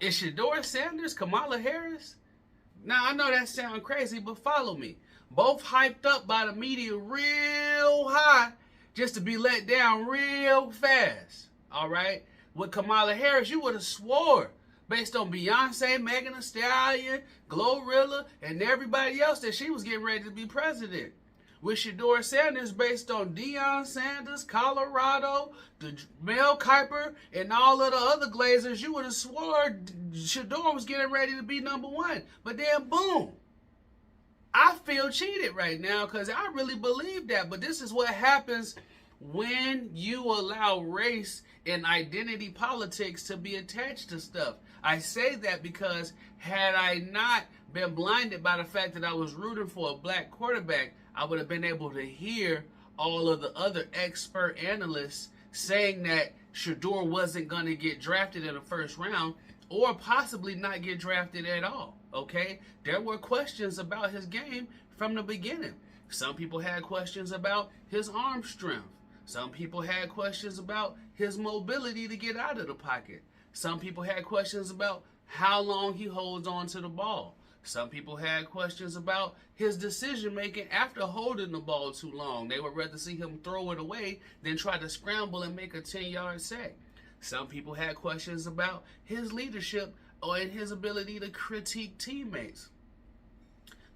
Is Shedeur Sanders Kamala Harris? Now, I know that sounds crazy, but follow me. Both hyped up by the media real high just to be let down real fast. All right? With Kamala Harris, you would have swore, based on Beyonce, Megan Thee Stallion, Glorilla, and everybody else, that she was getting ready to be president. With Shedeur Sanders, based on Deion Sanders, Colorado, the Mel Kiper, and all of the other Glazers, you would have swore Shedeur was getting ready to be number one. But then, boom. I feel cheated right now because I really believe that. But this is what happens when you allow race and identity politics to be attached to stuff. I say that because had I not been blinded by the fact that I was rooting for a black quarterback, I would have been able to hear all of the other expert analysts saying that Shedeur wasn't going to get drafted in the first round or possibly not get drafted at all, okay? There were questions about his game from the beginning. Some people had questions about his arm strength. Some people had questions about his mobility to get out of the pocket. Some people had questions about how long he holds on to the ball. Some people had questions about his decision-making after holding the ball too long. They would rather see him throw it away than try to scramble and make a 10-yard sack. Some people had questions about his leadership and his ability to critique teammates.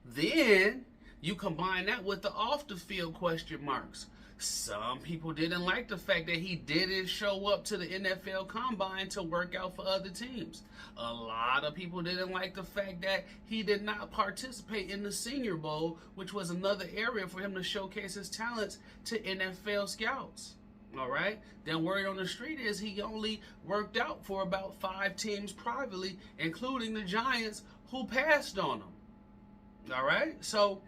Then you combine that with the off-the-field question marks. Some people didn't like the fact that he didn't show up to the NFL Combine to work out for other teams. A lot of people didn't like the fact that he did not participate in the Senior Bowl, which was another area for him to showcase his talents to NFL scouts. All right? Then word on the street is he only worked out for about 5 teams privately, including the Giants, who passed on him. All right? So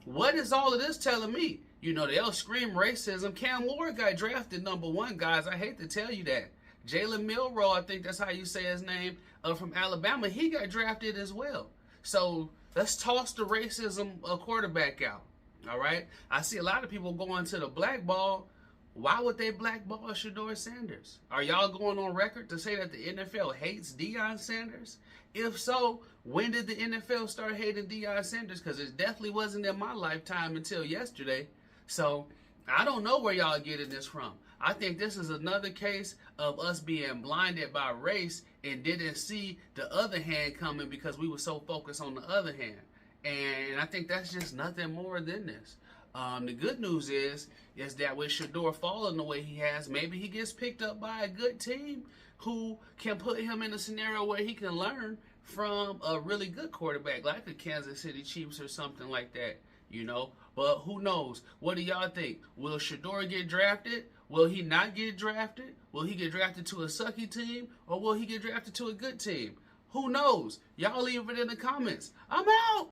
what is all of this telling me? You know, they'll scream racism. Cam Ward got drafted number 1, guys. I hate to tell you that. Jalen Milroe, I think that's how you say his name, from Alabama, he got drafted as well. So let's toss the racism quarterback out. All right? I see a lot of people going to the blackball. Why would they blackball Shedeur Sanders? Are y'all going on record to say that the NFL hates Deion Sanders? If so, when did the NFL start hating Deion Sanders? Because it definitely wasn't in my lifetime until yesterday. So I don't know where y'all getting this from. I think this is another case of us being blinded by race and didn't see the other hand coming because we were so focused on the other hand. And I think that's just nothing more than this. The good news is that with Shedeur falling the way he has, maybe he gets picked up by a good team who can put him in a scenario where he can learn from a really good quarterback like the Kansas City Chiefs or something like that, you know. But who knows? What do y'all think? Will Shedeur get drafted? Will he not get drafted? Will he get drafted to a sucky team? Or will he get drafted to a good team? Who knows? Y'all leave it in the comments. I'm out!